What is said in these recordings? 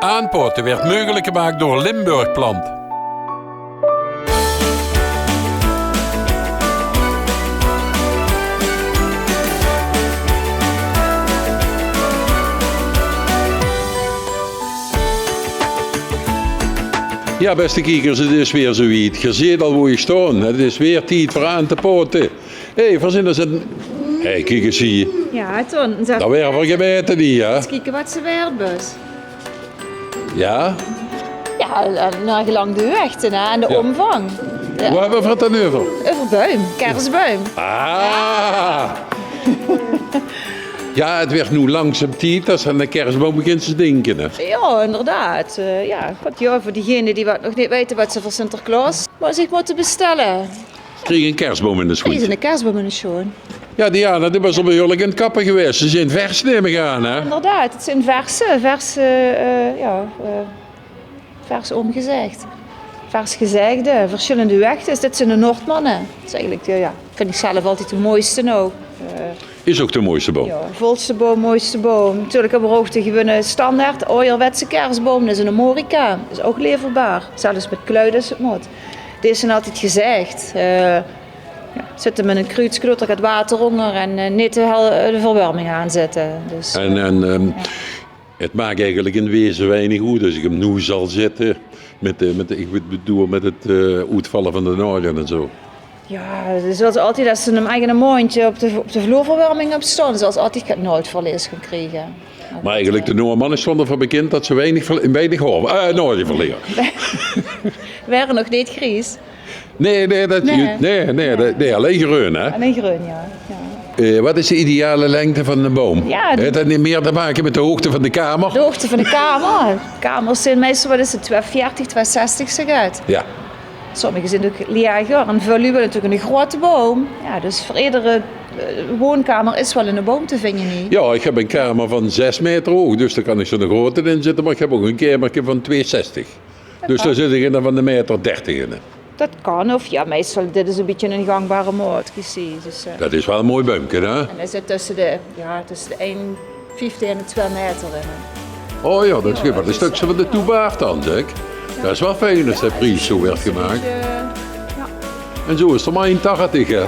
Aanpoten werd mogelijk gemaakt door Limburgplant. Ja, beste kijkers, het is weer zoiets. Je ziet al hoe je staan. Het is weer tijd voor aan te poten. Hé, verzinnen ze... Hé, kijk eens hier. Ja, toen. Dat weer voor gemeten die, ja. Eens kijken wat ze weerbus. Ja? Ja, naar gelang de hoogte en de omvang. Ja. Waar hebben we het dan over? Over buim, kerstbuim. Ah! Ja, het werd nu langzaam tijd als aan de kerstboom begint te stinken. Hè. Ja, inderdaad. God, ja, voor diegenen die wat nog niet weten wat ze voor Sinterklaas maar zich moeten bestellen. Kreeg een kerstboom in de Die schoen. zijn een kerstboom in de schoen. Ja, Diana, die was al behoorlijk in het kappen geweest. Ze zijn vers nemen gaan, hè? Inderdaad, het zijn vers omgezegd. Vers gezegde, verschillende wegtes. Dit zijn de Noordmannen. Dat is eigenlijk, vind ik zelf altijd de mooiste ook. Is ook de mooiste boom. Ja, volste boom, mooiste boom. Natuurlijk hebben we ook de gewone standaard ouderwetse kerstboom. Dat is een Amorica. Dat is ook leverbaar. Zelfs met kluiden is het moet. Deze zijn altijd gezegd. Zitten met een kruidsklut, er gaat water onder en niet de verwarming aanzetten. Dus, Het maakt eigenlijk in wezen weinig goed als ik hem nu zal zetten. Met het uitvallen van de noorden en zo. ja, zoals altijd als ze een eigen mondje op de vloerverwarming op staan, zoals altijd nooit verlies gaan krijgen. Maar eigenlijk de Noorman is ervan bekend dat ze weinig noorden verliezen. Waren nog niet gries. Nee, alleen groen, hè? Alleen groen, ja. Wat is de ideale lengte van de boom? Ja, Heeft dat niet meer te maken met de hoogte van de kamer? De hoogte van de kamer. De kamers zijn meestal, wat is het, 240, 260 zeg uit. Ja. Sommige zijn ook lager. En voor u natuurlijk een grote boom. Ja, dus voor iedere woonkamer is wel een boom te vinden niet. Ja, ik heb een kamer van 6 meter hoog, dus daar kan ik zo'n grote in zitten. Maar ik heb ook een kamertje van 260. Dus daar zit ik in van de meter 30 in. Dat kan, of ja, meestal dit is een beetje een gangbare maat. Dus, Dat is wel een mooi boomje, hè? en hij zit tussen de 1,50 en de 2 meter in. Oh ja, dat is wel een stukje van de toebaard dan, zeg. Dat is wel fijn als de prijs zo werd gemaakt. En zo is er maar 1,80, hè?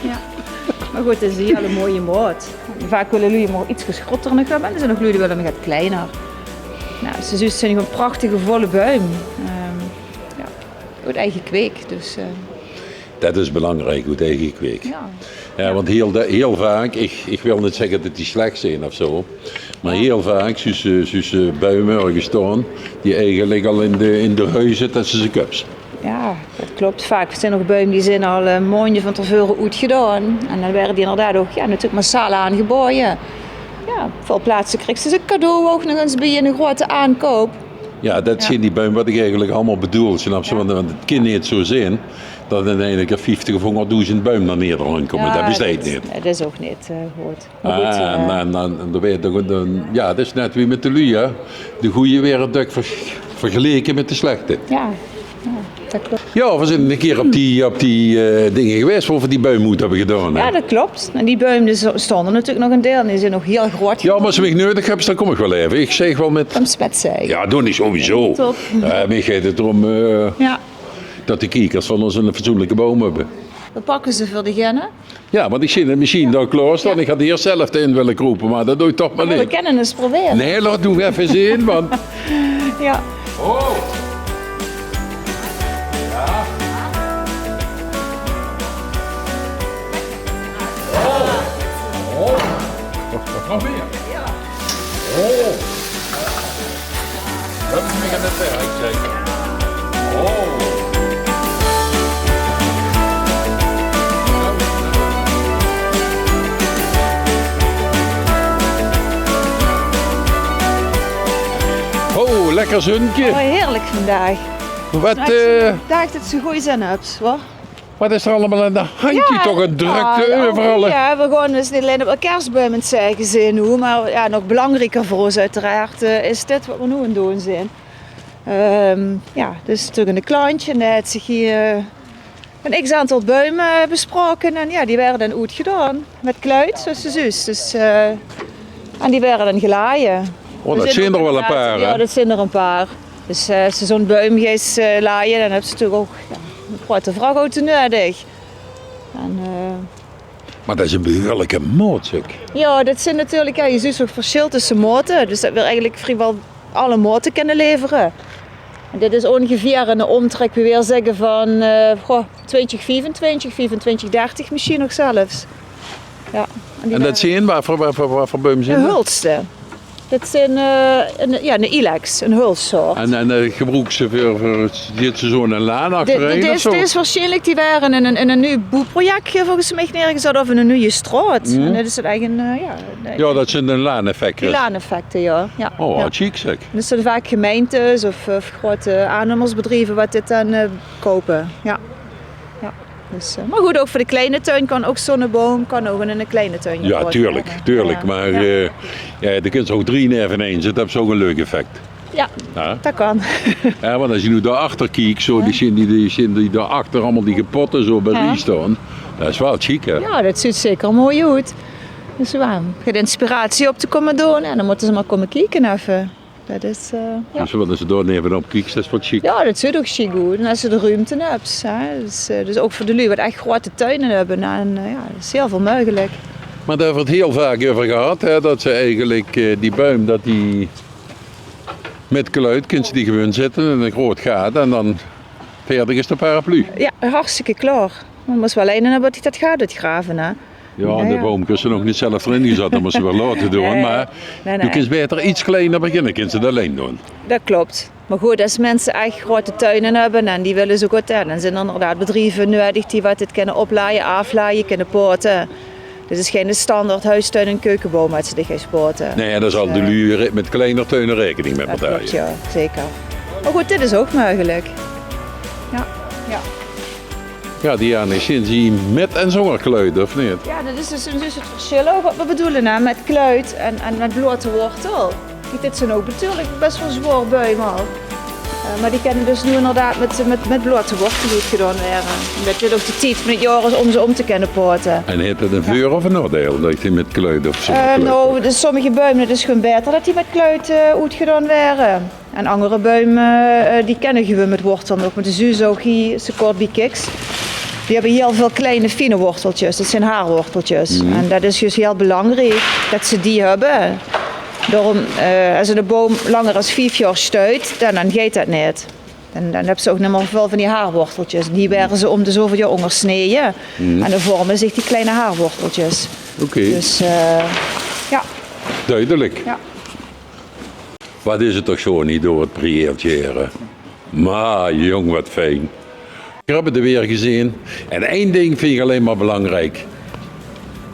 Ja. Maar goed, het is een hele mooie maat. Vaak willen jullie maar iets groter nog hebben, en er zijn nog jullie die willen nog wat kleiner. Nou, ze zijn gewoon een prachtige volle buim. Goed eigen kweek, dus... Dat is belangrijk, goed eigen kweek. ja. Ja, want heel vaak, ik wil niet zeggen dat die slecht zijn of zo, maar heel vaak zijn buimen ergens staan die eigenlijk al in de huizen dat ze kups. Ja, dat klopt. Vaak zijn nog buimen die zijn al een maandje van tevoren uitgedaan. En dan werden die inderdaad ook natuurlijk massaal aangeboden. Ja, veel plaatsen kreeg ze een cadeau ook nog eens bij een grote aankoop. Ja, dat zijn die buimen wat ik eigenlijk allemaal bedoel, snap je? Want het kan niet zo zijn dat er eigenlijk een 50 of 100.000 buim naar Nederland komen. Dat bestaat niet. Dat is ook niet goed. Ja, dat is net wie met de lui, hè. De goede wereld vergeleken met de slechte. Ja, dat klopt. Ja, we zijn een keer op die dingen geweest waar we die buim moeten hebben gedaan. Hè. Ja, dat klopt. En die buimen stonden natuurlijk nog een deel en die zijn nog heel groot. Ja, maar als ik nodig heb, dan kom ik wel even. Ik zeg wel met... Kom spet zeggen. Ja, doe niet sowieso. Top. Mij gaat het erom dat de kijkers van ons een fatsoenlijke boom hebben. We pakken ze voor degene. Ja, want ik zie de machine daar klaar staan. Ik had hier zelf in willen roepen, maar dat doe ik toch maar We niet. kunnen eens proberen. Nee, laat doen even zien, want... Ja. Oh! Nog meer? Ja. Oh. Dat is meer aan het werk, zeker. Oh. Oh, lekker zonnetje. Oh, heerlijk vandaag. Wat, Dacht dat ze goeie zin hebt, hoor. wat is er allemaal aan de handje? Toch een drukte overal. Ja, we gaan dus niet alleen op een kerstboom het zeggen zijn nu, maar ja, nog belangrijker voor ons uiteraard is dit wat we nu aan het doen zijn. Ja, dus natuurlijk een kleintje en daar heeft zich hier een x-aantal bomen besproken en ja, die werden dan goed gedaan met kluit, zoals de zus. Dus En die werden dan gelaaien. Oh, dat zijn er wel een paar, Ja, hè? dat zijn er een paar. Dus als ze zo'n boom gaan laaien, dan hebben ze natuurlijk ook een grote vrachtauto nodig. En, Maar dat is een behoorlijke moot, zeg. ja, dat zijn natuurlijk, je ziet ook verschil tussen moten. Dus dat wil eigenlijk vrijwel alle moten kunnen leveren. En dit is ongeveer in de omtrek, we weer zeggen van 2025, 2530 misschien nog zelfs. Ja, En dat zijn waar voor bomen zijn een dat? hulste. Dat zijn een ilex, een hulstsoort. En gebruiken ze voor dit seizoen een laan achtereen of zo? Dit is waarschijnlijk, die waren in een nieuw boerproject volgens mij neergezet of in een nieuwe straat. En dit is het eigen, Ja, dat zijn een laaneffecten. die laaneffecten, ja. Oh, ja. wat chic zeg. Dus zijn vaak gemeentes of grote aannemersbedrijven wat dit dan kopen. Ja. Ja. Dus, maar goed, ook voor de kleine tuin kan ook zonneboom, kan ook in een kleine tuin. Ja, worden. tuurlijk. Ja. Maar Ja. de kun je ook 3 neven in zitten, dat heeft zo'n leuk effect. Ja, Ja? dat kan. Ja, want als je nu daarachter kijkt, zo, die zien die daarachter allemaal die gepotten zo bij Ja. die staan. Dat is wel chic, hè? Ja, dat ziet zeker mooi uit. Dus waarom? Je hebt inspiratie op te komen doen en dan moeten ze maar komen kijken even. Dat is, ja. Dus wat als je daar nevenop kijkt, dat is wat chic. Ja, dat ziet ook chic uit. En als je de ruimte hebt. Hè. Dus ook voor de lui wat echt grote tuinen hebben. En dat is heel veel mogelijk. Maar daar wordt heel vaak over gehad, hè, dat ze eigenlijk die boom, dat die met kluit, kun je die gewoon zetten in een groot gat en dan verder is de paraplu. Ja, hartstikke klaar. Maar moest wel alleen hebben dat dat gaat uitgraven. Hè. Ja, en de Ja. boom kun je nog niet zelf erin gezet, dat moesten we wel laten doen. Nee, Maar nee. je kunt beter iets kleiner beginnen, kun je dat alleen doen. Dat klopt. Maar goed, als mensen echt grote tuinen hebben en die willen zo goed hebben, dan zijn er inderdaad bedrijven nodig die wat dit kunnen oplaaien, aflaaien, kunnen poten. Dit is geen standaard huistuin- en keukenboom uit ze dicht gespoten. Nee, daar zal de lui met kleiner tuinen rekening met Dat partijen. klopt, ja, zeker. Maar goed, dit is ook mogelijk. Ja, ja. Ja, Diana, is die met en zonder kluit, of niet? Ja, dat is dus het verschil ook wat we bedoelen hè, met kluit en met blote wortel. Kijk, dit zijn ook natuurlijk best wel zwaar buim al. Maar die kunnen dus nu inderdaad met blote wortel goed gedaan werden. Omdat dit ook de tijd van het jaar is om ze om te kunnen poten. En heeft het een voor- of een nadeel dat je met kluit of zonder kluit? Nou, dus sommige buimen, het is gewoon beter dat die met kluit uitgedaan werden. En andere buimen, die kennen gewoon met wortel nog. Met de zuzogie, Secorbikiks. Die hebben heel veel kleine fine worteltjes, dat zijn haarworteltjes. En dat is dus heel belangrijk dat ze die hebben. Daarom, als een boom langer dan 5 jaar stuit, dan gaat dat niet. Dan hebben ze ook nog maar veel van die haarworteltjes. Die werden ze om de zoveel jaar ondersneden. En dan vormen zich die kleine haarworteltjes. Oké, Dus ja. duidelijk. Ja. Wat is het toch zo niet door het prieeltje, maar jong, wat fijn. Ik heb het er weer gezien. En één ding vind ik alleen maar belangrijk.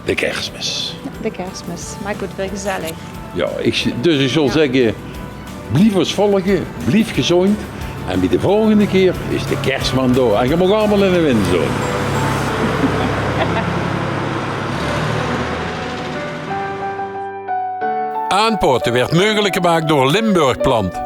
De kerstmis. De kerstmis. Maakt het weer gezellig. Ja, dus ik zal zeggen, blijf ons volgen, blijf gezond. En bij de volgende keer is de kerstman door. En je mag allemaal in de wind doen. Aanpoten werd mogelijk gemaakt door Limburg Plant.